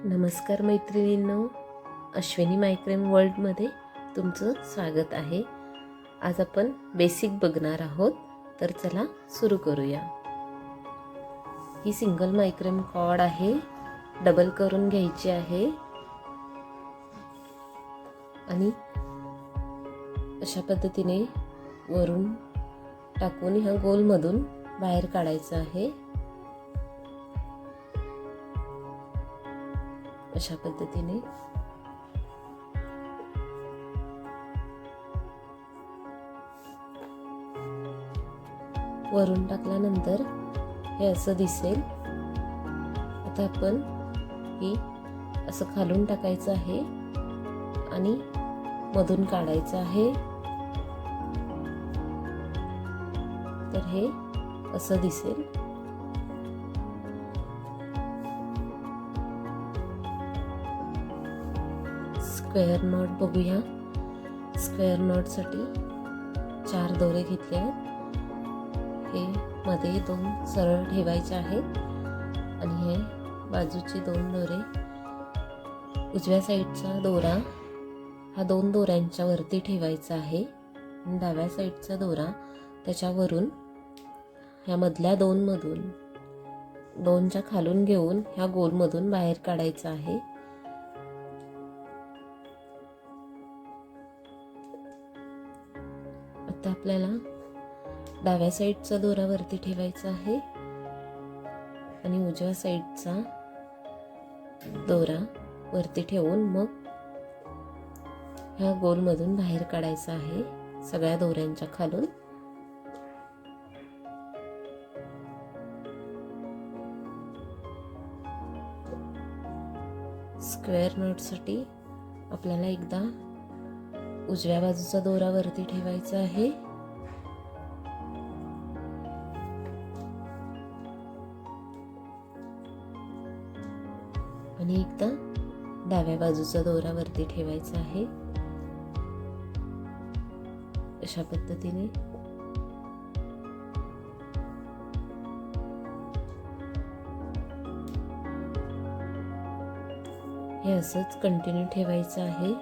नमस्कार मैत्रिणींनो, अश्विनी मायक्रेम वर्ल्डमध्ये तुमचं स्वागत आहे. आज आपण बेसिक बघणार आहोत, तर चला सुरू करूया. ही सिंगल मायक्रेम कॉर्ड आहे, डबल करून घ्यायची आहे आणि अशा पद्धतीने वरून टाकून ह्या गोलमधून बाहेर काढायचं आहे. अशा पद्धतीने वरून टाकल्यानंतर हे असं दिसेल. आता आपण हे असं खालून टाकायचं आहे आणि मधून काढायचं आहे. तर हे असं दिसेल. स्क्वेअर नॉट बघूया. स्क्वेअर नॉटसाठी 4 दोरे घेतले आहेत. हे मध्ये 2 सरळ ठेवायचे आहेत आणि हे बाजूचे 2 दोरे, उजव्या साईडचा दोरा हा 2 दोऱ्यांच्या वरती ठेवायचा आहे आणि डाव्या साईडचा दोरा त्याच्यावरून ह्या मधल्या 2 मधून 2च्या खालून घेऊन ह्या गोलमधून बाहेर काढायचा आहे. आता आपल्याला डाव्या साईडचा दोरा वरती ठेवायचा आहे आणि उजव्या साईडचा दोरा वरती ठेवून मग ह्या गोलमधून बाहेर काढायचा आहे सगळ्या दोऱ्यांच्या खालून. स्क्वेअर नॉटसाठी आपल्याला एकदा उजव्या बाजूचा दोरा वरती ठेवायचा आहे आणि एकदा डाव्या बाजूचा दोरा वरती ठेवायचा आहे. अशा पद्धतीने हे असंच कंटिन्यू ठेवायचं आहे.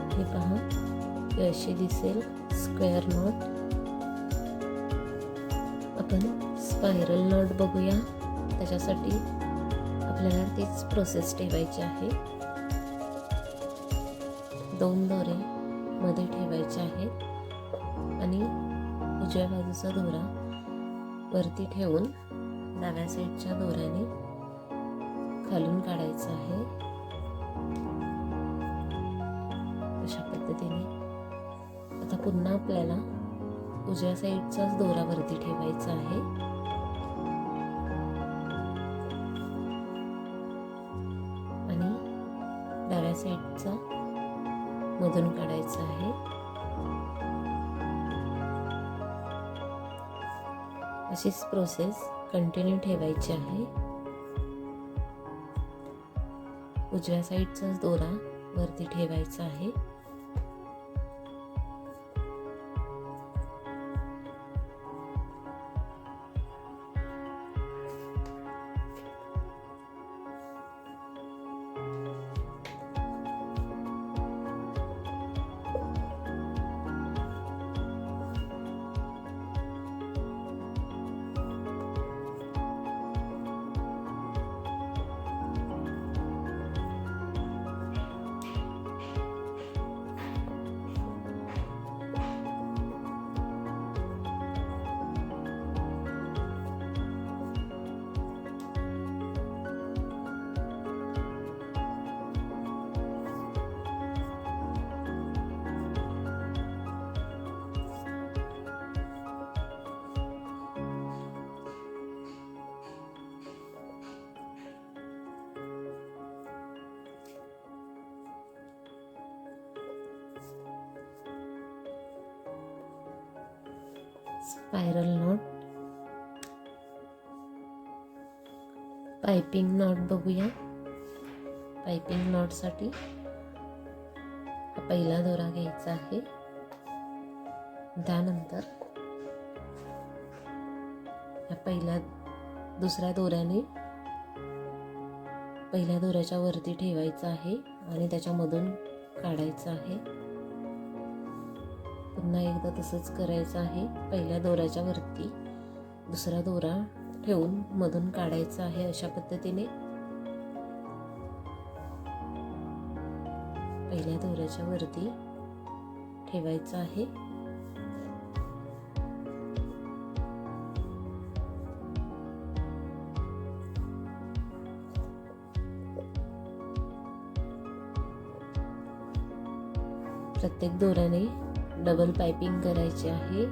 हे पहा, हे असे दिसेल स्क्वेअर नॉट. आपण स्पायरल नॉट बघूया. त्याच्यासाठी आपल्याला तीच प्रोसेस ठेवायची आहे. 2 दोरे मध्ये ठेवायचे आहेत आणि उजव्या बाजूचा दोरा वरती ठेवून डाव्या साईडच्या दोऱ्याने खालून काढायचा आहे. अशा पद्धतीने आता पुन्हा आपल्याला उजव्या साईडचाच दोरा वरती ठेवायचा आहे आणि डाव्या साईडचा मधून काढायचा आहे. अशीच प्रोसेस कंटिन्यू ठेवायची आहे. उजव्या साईडचाच दोरा वरती ठेवायचा आहे स्पायरल नॉट, पाइपिंग नॉट बघूया. पाइपिंग नॉटसाठी हा पहिला दोरा घ्यायचा आहे. त्यानंतर ह्या दुसऱ्या दोऱ्याने पहिल्या दोऱ्याच्या वरती ठेवायचा आहे आणि त्याच्यामधून काढायचं आहे. पुन्हा एकदा तसंच करायचं आहे. पहिल्या दोऱ्याच्या वरती दुसरा दोरा ठेवून मधून काढायचा आहे. अशा पद्धतीने पहिल्या दोऱ्याच्या वरती ठेवायचं आहे. प्रत्येक दोऱ्याने डबल पाइपिंग करायची आहे.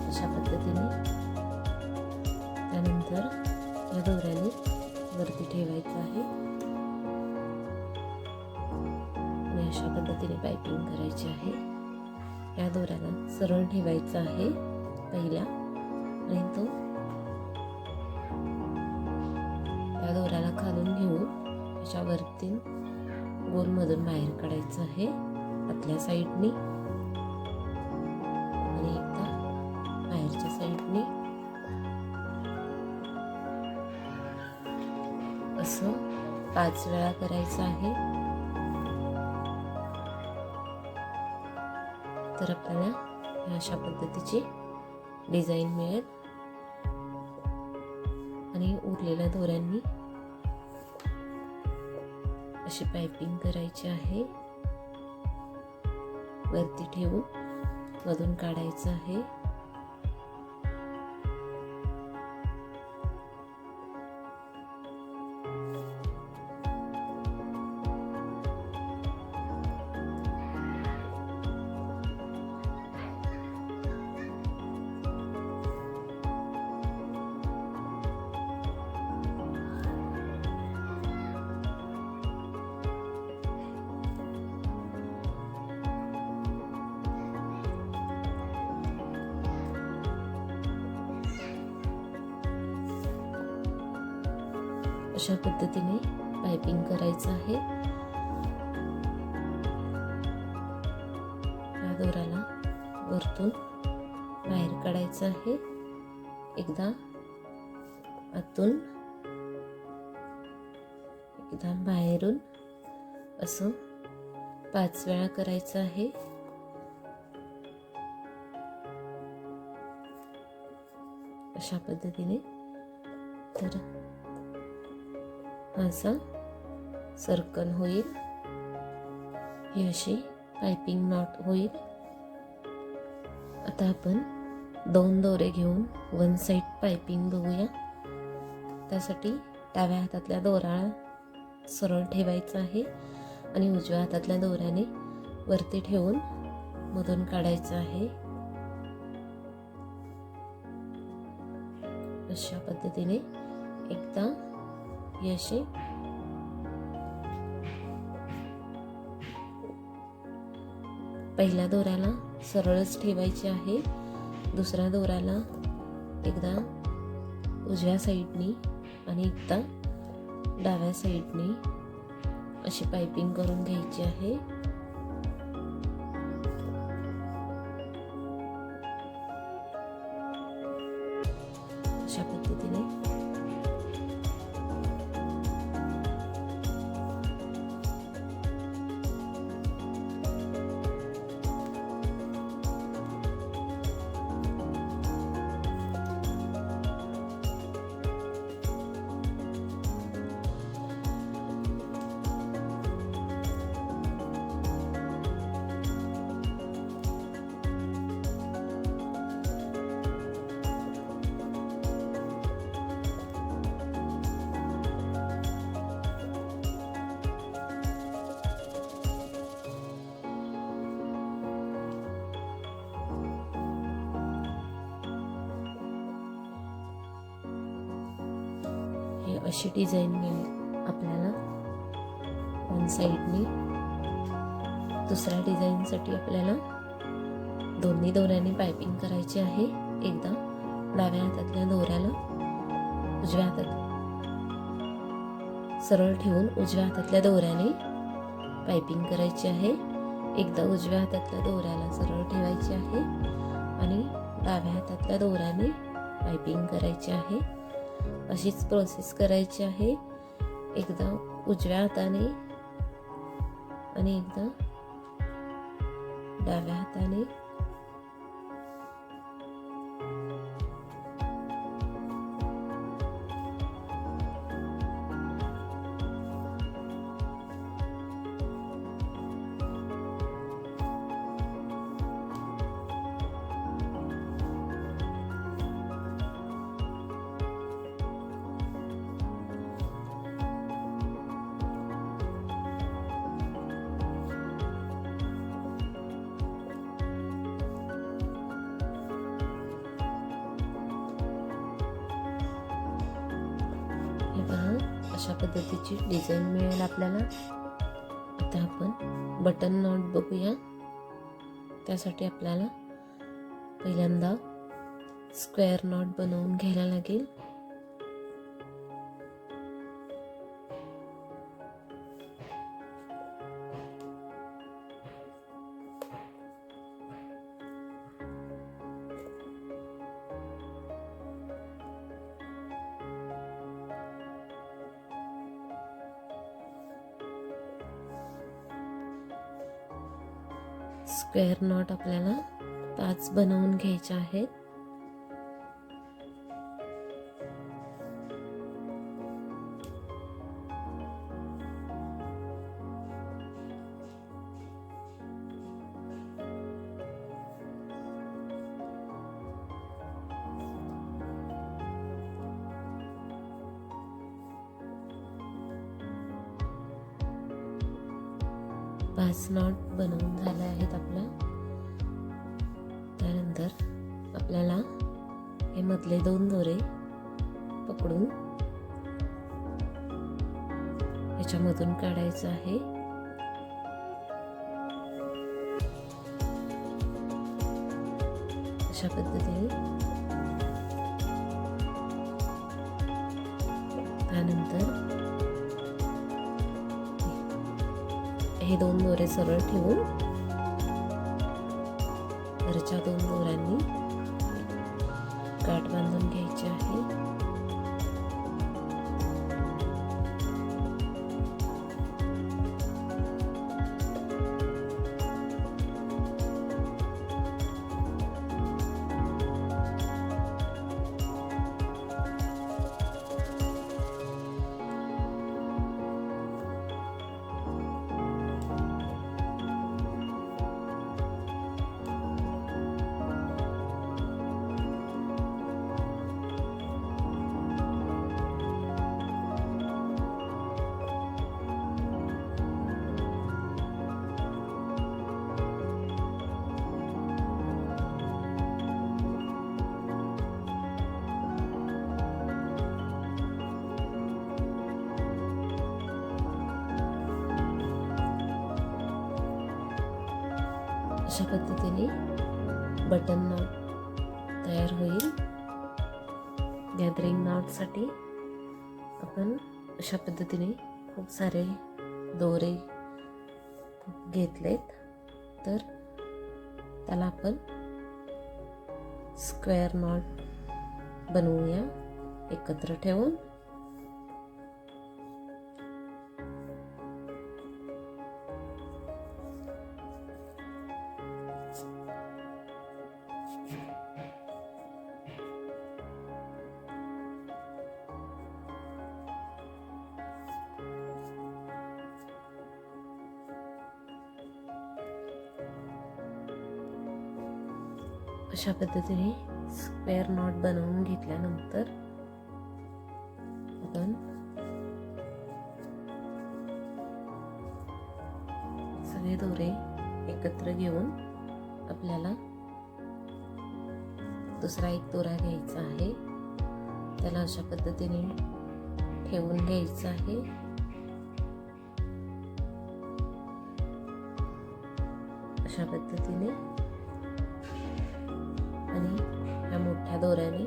अशा पद्धतीने त्यानंतर या दोऱ्याने वरती ठेवायचं आहे आणि अशा पद्धतीने पाइपिंग करायची आहे. या दोऱ्याला सरळ ठेवायचा आहे पहिल्या आणि तो या दोऱ्याला खालून घेऊन त्याच्यावरती गोलमधून बाहेर काढायचं आहे आतल्या साईडनी आणि एकदा बाहेरच्या साईडने असं 5 वेळा करायचं आहे. तर आपल्याला अशा पद्धतीची डिझाईन मिळेल आणि उरलेल्या दोऱ्यांनी अशी पाइपिंग करायची आहे. वरती ठेवून मधून काढायचं आहे. अशा पद्धतीने पाइपिंग करायचं आहे. या दोऱ्याला वरतून बाहेर काढायचं आहे. एकदा आतून एकदा बाहेरून असं 5 वेळा करायचं आहे. अशा पद्धतीने तर असा सर्कल होईल. ही अशी पाइपिंग नॉट होईल. आता आपण 2 दोरे घेऊन वन साइड पाइपिंग बघूया. त्यासाठी डाव्या हातातल्या दोऱ्याला सरळ ठेवायचा आहे आणि उजव्या हातातल्या दोऱ्याने वरती ठेवून मधून काढायचं आहे. अशा पद्धतीने एकदा अशी पहिल्या दोऱ्याला सरळच ठेवायची आहे. दुसऱ्या दोऱ्याला एकदा उजव्या साईडनी आणि एकदा डाव्या साईडनी अशी पाइपिंग करून घ्यायची आहे. अशा पद्धतीने अशी डिझाईन मिळेल आपल्याला वन साईडनी. दुसऱ्या डिझाईनसाठी आपल्याला दोन्ही दोऱ्याने पायपिंग करायची आहे. एकदा डाव्या हातातल्या दोऱ्याला उजव्या हातात सरळ ठेवून उजव्या हातातल्या दोऱ्याने पायपिंग करायची आहे. एकदा उजव्या हातातल्या दोऱ्याला सरळ ठेवायची आहे आणि डाव्या हातातल्या दोऱ्याने पायपिंग करायची आहे. अशीच प्रोसेस करायची आहे. एकदा उजव्या हाताने आणि एकदा डाव्या हाताने. अशा पद्धतीची डिझाईन मिळेल आपल्याला. आता आपण बटन नॉट बघूया. त्यासाठी आपल्याला पहिल्यांदा स्क्वेअर नॉट बनवून घ्यायला लागेल. स्क्वेअर नॉट आपल्याला 5 बनवून घ्यायचे आहेत. पाच नॉट बनवून झाले आहेत आपल्या. त्यानंतर आपल्याला हे मधले 2 दोरे पकडून ह्याच्यामधून काढायचं आहे. अशा पद्धतीने. त्यानंतर हे 2 दोरे सरळ ठेवून वरच्या 2 दोऱ्यांनी गाठ बांधून घ्यायची आहे. अशा पद्धतीने बटन नॉट तयार होईल. गॅदरिंग नॉटसाठी आपण अशा पद्धतीने खूप सारे दोरे घेतलेत. तर त्याला आपण स्क्वेअर नॉट बनवूया एकत्र ठेवून. अशा पद्धतीने स्क्वेअर नॉट बनवून घेतल्यानंतर आपण सगळे दोरे एकत्र घेऊन आपल्याला दुसरा एक दोरा घ्यायचा आहे. त्याला अशा पद्धतीने ठेवून घ्यायचं आहे. अशा पद्धतीने आणि ह्या मोठ्या दोऱ्याने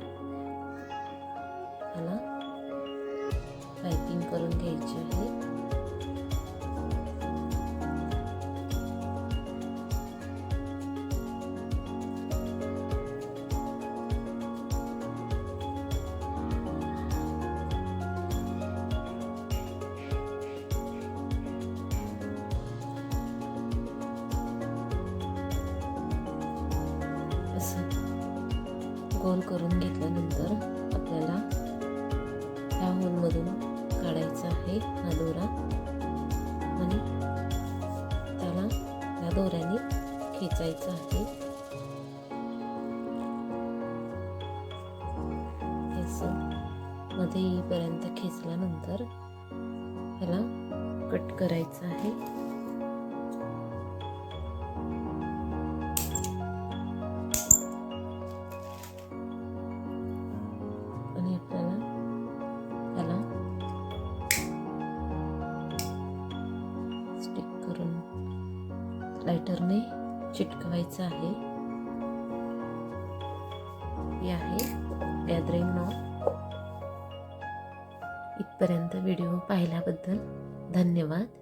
ह्याला पायपिंग करून घ्यायची आहे. गोल करून घेतल्यानंतर आपल्याला ह्या होलमधून काढायचा आहे हा दोरा आणि त्याला या दोऱ्याने खेचायचा आहे. असं मध्ये येईपर्यंत खेचल्यानंतर ह्याला कट करायचं आहे. लायटरने चिटकवायचं आहे. हे आहे गॅदरिंग नॉट. इथपर्यंत व्हिडिओ पाहिल्याबद्दल धन्यवाद.